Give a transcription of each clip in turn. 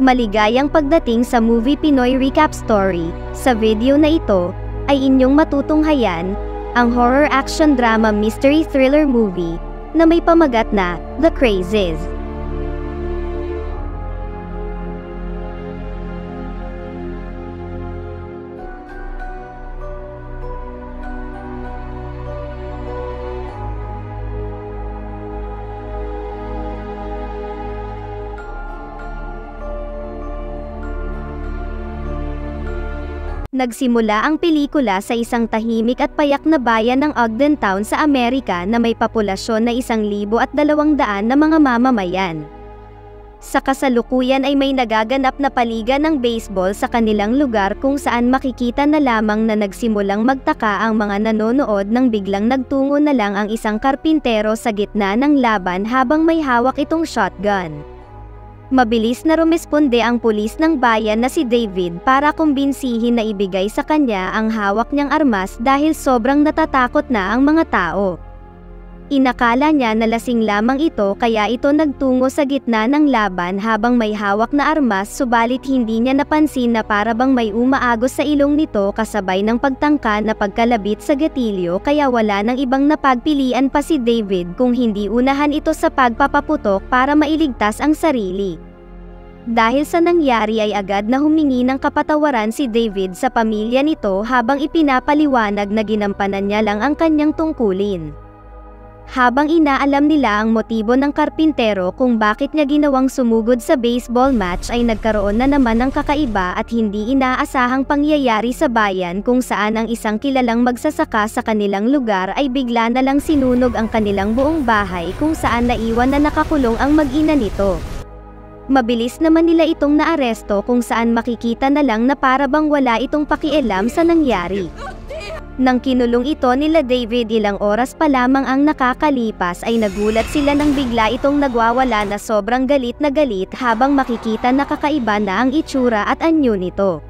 Maligayang pagdating sa Movie Pinoy Recap Story. Sa video na ito, ay inyong matutunghayan, ang horror action drama mystery thriller movie, na may pamagat na, The Crazes. Nagsimula ang pelikula sa isang tahimik at payak na bayan ng Ogden Town sa Amerika na may populasyon na 1,200 na mga mamamayan. Sa kasalukuyan ay may nagaganap na paliga ng baseball sa kanilang lugar kung saan makikita na lamang na nagsimulang magtaka ang mga nanonood nang biglang nagtungo na lang ang isang karpintero sa gitna ng laban habang may hawak itong shotgun. Mabilis na rumesponde ang pulis ng bayan na si David para kumbinsihin na ibigay sa kanya ang hawak niyang armas dahil sobrang natatakot na ang mga tao. Inakala niya na lasing lamang ito kaya ito nagtungo sa gitna ng laban habang may hawak na armas, subalit hindi niya napansin na para bang may umaagos sa ilong nito kasabay ng pagtangka na pagkalabit sa gatilyo, kaya wala nang ibang napagpilian pa si David kung hindi unahan ito sa pagpapaputok para mailigtas ang sarili. Dahil sa nangyari ay agad na humingi ng kapatawaran si David sa pamilya nito habang ipinapaliwanag na ginampanan niya lang ang kanyang tungkulin. Habang inaalam nila ang motibo ng karpintero kung bakit niya ginawang sumugod sa baseball match, ay nagkaroon na naman ng kakaiba at hindi inaasahang pangyayari sa bayan kung saan ang isang kilalang magsasaka sa kanilang lugar ay bigla na lang sinunog ang kanilang buong bahay kung saan naiwan na nakakulong ang mag-ina nito. Mabilis naman nila itong naaresto kung saan makikita na lang na para bang wala itong pakialam sa nangyari. Nang kinulong ito nila David ilang oras pa lamang ang nakakalipas ay nagulat sila nang bigla itong nagwawala na sobrang galit na galit habang makikita na kakaiba na ang itsura at anyo nito.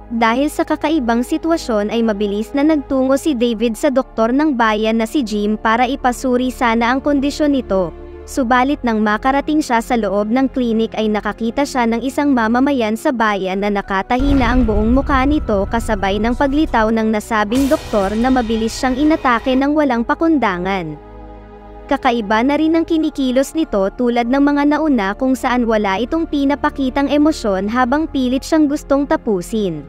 Dahil sa kakaibang sitwasyon ay mabilis na nagtungo si David sa doktor ng bayan na si Jim para ipasuri sana ang kondisyon nito. Subalit nang makarating siya sa loob ng klinik ay nakakita siya ng isang mamamayan sa bayan na nakatahi na ang buong mukha nito kasabay ng paglitaw ng nasabing doktor na mabilis siyang inatake ng walang pakundangan. Kakaiba na rin ang kinikilos nito tulad ng mga nauna kung saan wala itong pinapakitang emosyon habang pilit siyang gustong tapusin.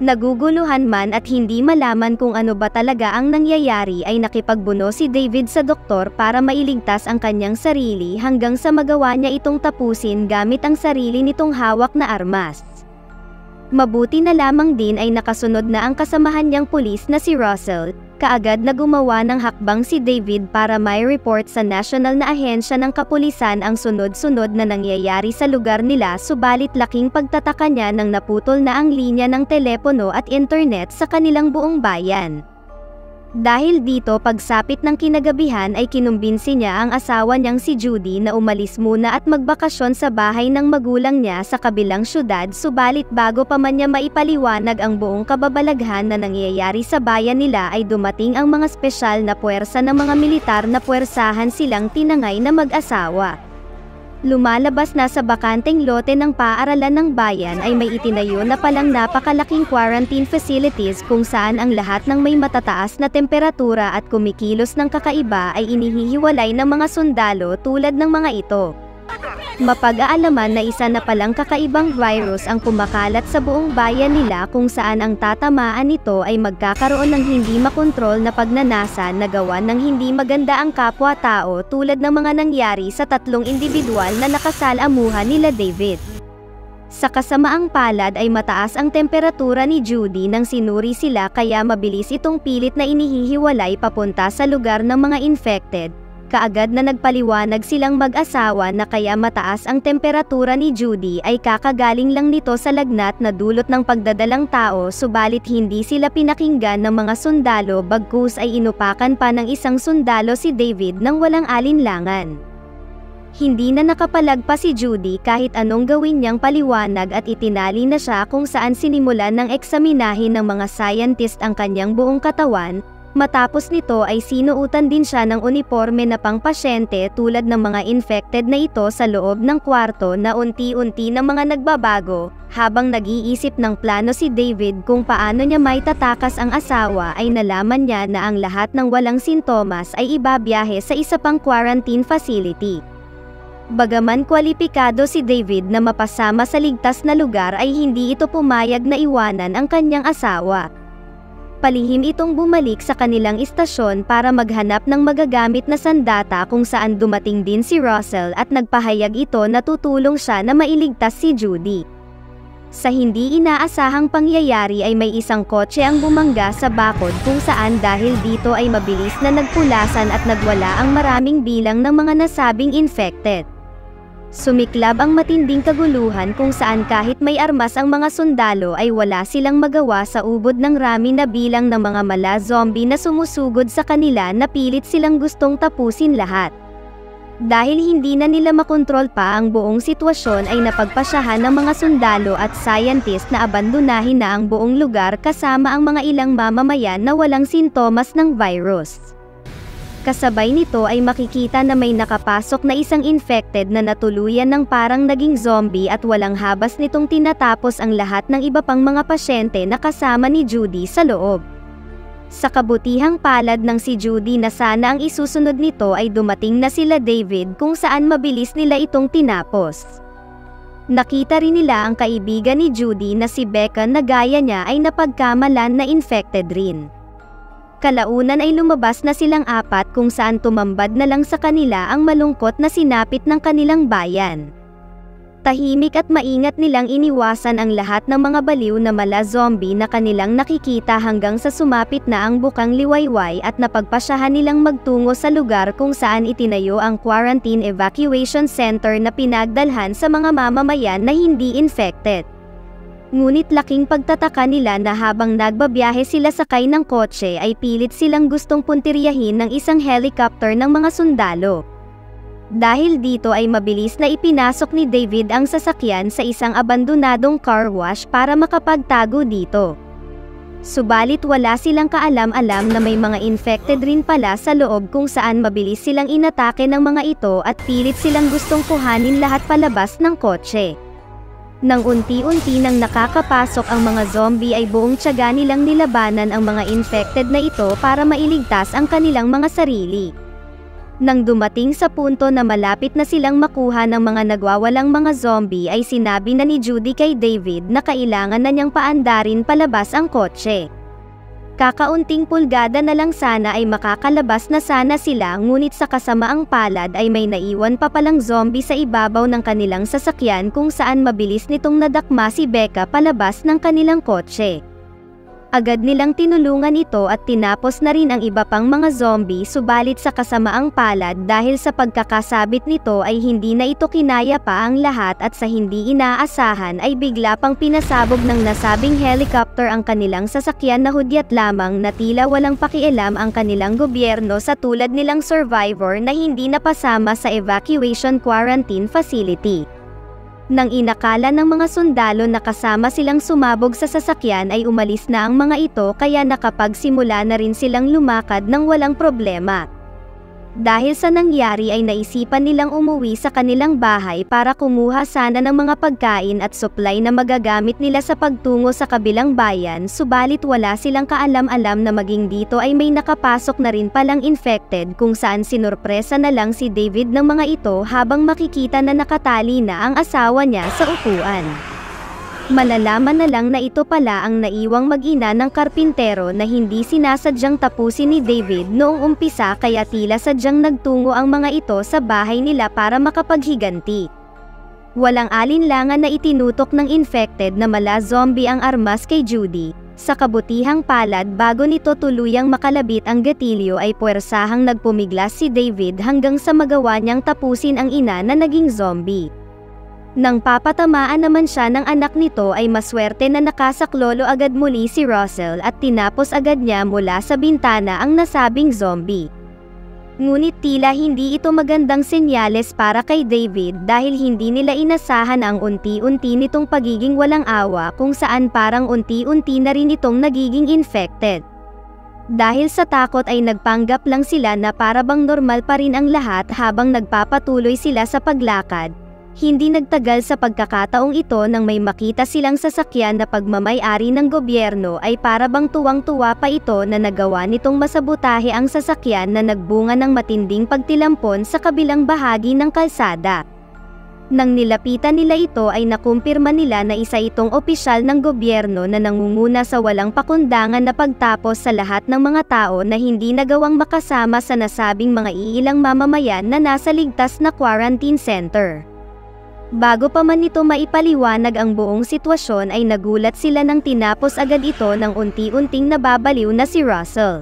Naguguluhan man at hindi malaman kung ano ba talaga ang nangyayari ay nakipagbuno si David sa doktor para mailigtas ang kanyang sarili hanggang sa magawa niya itong tapusin gamit ang sarili nitong hawak na armas. Mabuti na lamang din ay nakasunod na ang kasamahan niyang pulis na si Russell, kaagad na gumawa ng hakbang si David para may report sa national na ahensya ng kapulisan ang sunod-sunod na nangyayari sa lugar nila, subalit laking pagtataka niya nang naputol na ang linya ng telepono at internet sa kanilang buong bayan. Dahil dito pagsapit ng kinagabihan ay kinumbinsi niya ang asawa niyang si Judy na umalis muna at magbakasyon sa bahay ng magulang niya sa kabilang syudad, subalit bago pa man niya maipaliwanag ang buong kababalaghan na nangyayari sa bayan nila ay dumating ang mga espesyal na puwersa ng mga militar na puwersahan silang tinangay na mag-asawa. Lumalabas na sa bakanteng lote ng paaralan ng bayan ay may itinayo na palang napakalaking quarantine facilities kung saan ang lahat ng may matataas na temperatura at kumikilos ng kakaiba ay inihihiwalay ng mga sundalo tulad ng mga ito. Mapag-aalaman na isa na palang kakaibang virus ang kumakalat sa buong bayan nila kung saan ang tatamaan nito ay magkakaroon ng hindi makontrol na pagnanasa na gawa ng hindi maganda ang kapwa-tao tulad ng mga nangyari sa 3 individual na nakasalamuhan nila David. Sa kasamaang palad ay mataas ang temperatura ni Judy nang sinuri sila kaya mabilis itong pilit na inihihiwalay papunta sa lugar ng mga infected. Kaagad na nagpaliwanag silang mag-asawa na kaya mataas ang temperatura ni Judy ay kakagaling lang nito sa lagnat na dulot ng pagdadalang tao, subalit hindi sila pinakinggan ng mga sundalo bagkus ay inupakan pa ng isang sundalo si David nang walang alinlangan. Hindi na nakapalagpas si Judy kahit anong gawin niyang paliwanag at itinali na siya kung saan sinimulan ng eksaminahin ng mga scientist ang kanyang buong katawan. Matapos nito ay sinuutan din siya ng uniforme na pangpasyente tulad ng mga infected na ito sa loob ng kwarto na unti-unti ng mga nagbabago. Habang nag-iisip ng plano si David kung paano niya may tatakas ang asawa ay nalaman niya na ang lahat ng walang sintomas ay ibabiyahe sa isa pang quarantine facility. Bagaman kwalipikado si David na mapasama sa ligtas na lugar ay hindi ito pumayag na iwanan ang kanyang asawa. Palihim itong bumalik sa kanilang istasyon para maghanap ng magagamit na sandata kung saan dumating din si Russell at nagpahayag ito na tutulong siya na mailigtas si Judy. Sa hindi inaasahang pangyayari ay may isang kotse ang bumangga sa bakod kung saan dahil dito ay mabilis na nagpulasan at nagwala ang maraming bilang ng mga nasabing infected. Sumiklab ang matinding kaguluhan kung saan kahit may armas ang mga sundalo ay wala silang magawa sa ubod ng rami na bilang ng mga mala zombie na sumusugod sa kanila na pilit silang gustong tapusin lahat. Dahil hindi na nila makontrol pa ang buong sitwasyon ay napagpasyahan ng mga sundalo at scientist na abandonahin na ang buong lugar kasama ang mga ilang mamamayan na walang sintomas ng virus. Kasabay nito ay makikita na may nakapasok na isang infected na natuluyan ng parang naging zombie at walang habas nitong tinatapos ang lahat ng iba pang mga pasyente na kasama ni Judy sa loob. Sa kabutihang palad ng si Judy na sana ang isusunod nito ay dumating na sila David kung saan mabilis nila itong tinapos. Nakita rin nila ang kaibigan ni Judy na si Becca na gaya niya ay napagkamalan na infected rin. Kalaunan ay lumabas na silang apat kung saan tumambad na lang sa kanila ang malungkot na sinapit ng kanilang bayan. Tahimik at maingat nilang iniwasan ang lahat ng mga baliw na mala zombie na kanilang nakikita hanggang sa sumapit na ang bukang liwayway at napagpasyahan nilang magtungo sa lugar kung saan itinayo ang quarantine evacuation center na pinagdalhan sa mga mamamayan na hindi infected. Ngunit laking pagtataka nila na habang nagbabiyahe sila sakay ng kotse ay pilit silang gustong puntiryahin ng isang helicopter ng mga sundalo. Dahil dito ay mabilis na ipinasok ni David ang sasakyan sa isang abandonadong car wash para makapagtago dito. Subalit wala silang kaalam-alam na may mga infected rin pala sa loob kung saan mabilis silang inatake ng mga ito at pilit silang gustong kuhanin lahat palabas ng kotse. Nang unti-unti nang nakakapasok ang mga zombie ay buong tiyaga nilang nilabanan ang mga infected na ito para mailigtas ang kanilang mga sarili. Nang dumating sa punto na malapit na silang makuha ng mga nagwawalang mga zombie ay sinabi na ni Judy kay David na kailangan na niyang paandarin palabas ang kotse. Kakaunting pulgada na lang sana ay makakalabas na sana sila ngunit sa kasamaang palad ay may naiwan pa palang zombie sa ibabaw ng kanilang sasakyan kung saan mabilis nitong nadakma si Becca palabas ng kanilang kotse. Agad nilang tinulungan ito at tinapos na rin ang iba pang mga zombie subalit sa kasamaang palad dahil sa pagkakasabit nito ay hindi na ito kinaya pa ang lahat at sa hindi inaasahan ay bigla pang pinasabog ng nasabing helicopter ang kanilang sasakyan na hudyat lamang na tila walang pakialam ang kanilang gobyerno sa tulad nilang survivor na hindi napasama sa evacuation quarantine facility. Nang inakala ng mga sundalo na kasama silang sumabog sa sasakyan ay umalis na ang mga ito kaya nakapagsimula na rin silang lumakad ng walang problema. Dahil sa nangyari ay naisipan nilang umuwi sa kanilang bahay para kumuha sana ng mga pagkain at supply na magagamit nila sa pagtungo sa kabilang bayan subalit wala silang kaalam-alam na maging dito ay may nakapasok na rin palang infected kung saan sinurpresa na lang si David ng mga ito habang makikita na nakatali na ang asawa niya sa upuan. Malalaman na lang na ito pala ang naiwang mag-ina ng karpintero na hindi sinasadyang tapusin ni David noong umpisa kaya tila sadyang nagtungo ang mga ito sa bahay nila para makapaghiganti. Walang alinlangan na itinutok ng infected na mala zombie ang armas kay Judy. Sa kabutihang palad bago nito tuluyang makalabit ang gatilyo ay puwersahang nagpumiglas si David hanggang sa magawa niyang tapusin ang ina na naging zombie. Nang papatamaan naman siya ng anak nito ay maswerte na nakasaklolo agad muli si Russell at tinapos agad niya mula sa bintana ang nasabing zombie. Ngunit tila hindi ito magandang senyales para kay David dahil hindi nila inasahan ang unti-unti nitong pagiging walang awa kung saan parang unti-unti na rin itong nagiging infected. Dahil sa takot ay nagpanggap lang sila na para bang normal pa rin ang lahat habang nagpapatuloy sila sa paglakad. Hindi nagtagal sa pagkakataong ito nang may makita silang sasakyan na pagmamay-ari ng gobyerno ay para bang tuwang-tuwa pa ito na nagawa nitong masabotahe ang sasakyan na nagbunga ng matinding pagtilampon sa kabilang bahagi ng kalsada. Nang nilapitan nila ito ay nakumpirma nila na isa itong opisyal ng gobyerno na nangunguna sa walang pakundangan na pagtapos sa lahat ng mga tao na hindi nagawang makasama sa nasabing mga iilang mamamayan na nasa ligtas na quarantine center. Bago pa man nito maipaliwanag ang buong sitwasyon ay nagulat sila nang tinapos agad ito ng unti-unting nababaliw na si Russell.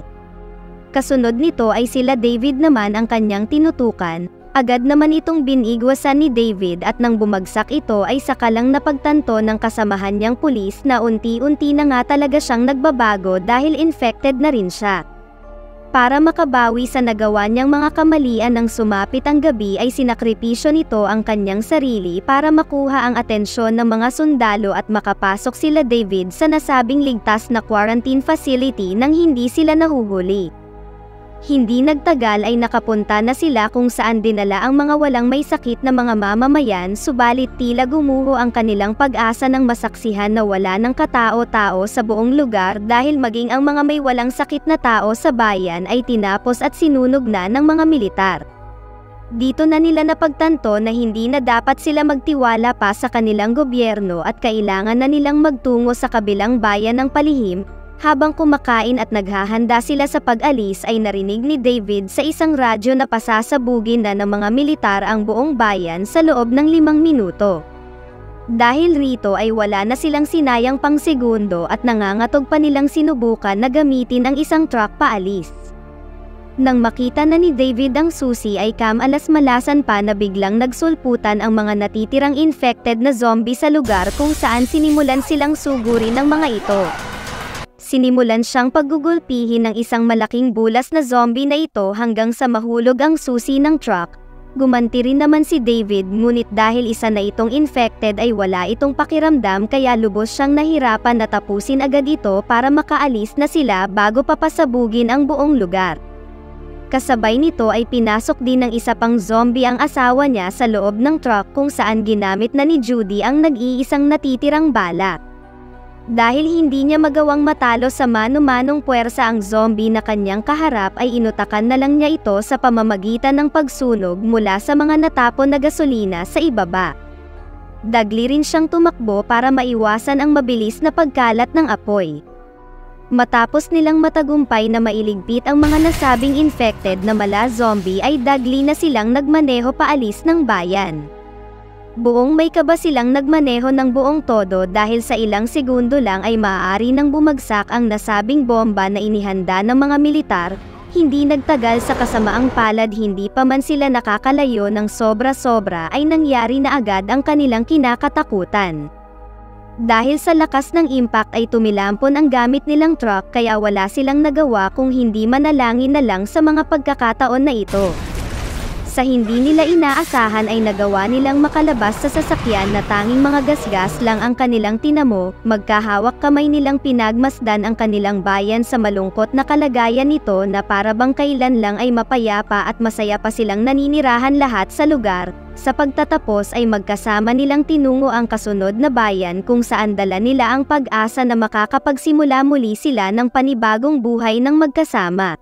Kasunod nito ay sila David naman ang kanyang tinutukan. Agad naman itong binigwasan ni David at nang bumagsak ito ay sakalang napagtanto ng kasamahan niyang pulis na unti-unti na nga talaga siyang nagbabago dahil infected na rin siya. Para makabawi sa nagawa niyang mga kamalian ng sumapit ang gabi ay sinakripisyo nito ang kanyang sarili para makuha ang atensyon ng mga sundalo at makapasok sila David sa nasabing ligtas na quarantine facility nang hindi sila nahuhuli. Hindi nagtagal ay nakapunta na sila kung saan dinala ang mga walang may sakit na mga mamamayan subalit tila gumuho ang kanilang pag-asa ng masaksihan na wala ng katao-tao sa buong lugar dahil maging ang mga may walang sakit na tao sa bayan ay tinapos at sinunog na ng mga militar. Dito na nila napagtanto na hindi na dapat sila magtiwala pa sa kanilang gobyerno at kailangan na nilang magtungo sa kabilang bayan ng palihim. Habang kumakain at naghahanda sila sa pag-alis ay narinig ni David sa isang radyo na pasasabugin na ng mga militar ang buong bayan sa loob ng 5 minuto. Dahil rito ay wala na silang sinayang pang segundo at nangangatog pa nilang sinubukan na gamitin ang isang truck paalis. Nang makita na ni David ang susi ay kamalas-malasan pa na biglang nagsulputan ang mga natitirang infected na zombie sa lugar kung saan sinimulan silang sugurin ng mga ito. Sinimulan siyang paggugulpihin ng isang malaking bulas na zombie na ito hanggang sa mahulog ang susi ng truck. Gumanti rin naman si David ngunit dahil isa na itong infected ay wala itong pakiramdam kaya lubos siyang nahirapan na tapusin agad ito para makaalis na sila bago papasabugin ang buong lugar. Kasabay nito ay pinasok din ng isa pang zombie ang asawa niya sa loob ng truck kung saan ginamit na ni Judy ang nag-iisang natitirang bala. Dahil hindi niya magawang matalo sa mano-manong puwersa ang zombie na kanyang kaharap ay inutakan na lang niya ito sa pamamagitan ng pagsunog mula sa mga natapon na gasolina sa ibaba. Dagli rin siyang tumakbo para maiwasan ang mabilis na pagkalat ng apoy. Matapos nilang matagumpay na mailigpit ang mga nasabing infected na mala zombie ay dagli na silang nagmaneho paalis ng bayan. Buong may kaba silang nagmaneho ng buong todo dahil sa ilang segundo lang ay maaari nang bumagsak ang nasabing bomba na inihanda ng mga militar. Hindi nagtagal sa kasamaang palad hindi pa man sila nakakalayo ng sobra-sobra ay nangyari na agad ang kanilang kinakatakutan. Dahil sa lakas ng impact ay tumilampon ang gamit nilang truck kaya wala silang nagawa kung hindi manalangin na lang sa mga pagkakataon na ito. Sa hindi nila inaasahan ay nagawa nilang makalabas sa sasakyan na tanging mga gasgas lang ang kanilang tinamo, magkahawak kamay nilang pinagmasdan ang kanilang bayan sa malungkot na kalagayan nito na para bang kailan lang ay mapayapa at masaya pa silang naninirahan lahat sa lugar. Sa pagtatapos ay magkasama nilang tinungo ang kasunod na bayan kung saan dala nila ang pag-asa na makakapagsimula muli sila ng panibagong buhay ng magkasama.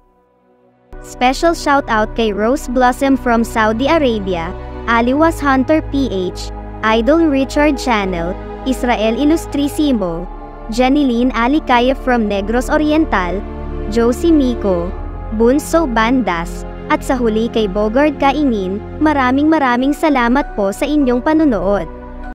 Special shoutout kay Rose Blossom from Saudi Arabia, Aliwas Hunter PH, Idol Richard Channel, Israel Ilustrisimo, Janeline Alicaya from Negros Oriental, Josie Miko, Bunso Bandas, at sa huli kay Bogard Kaingin. Maraming salamat po sa inyong panunood.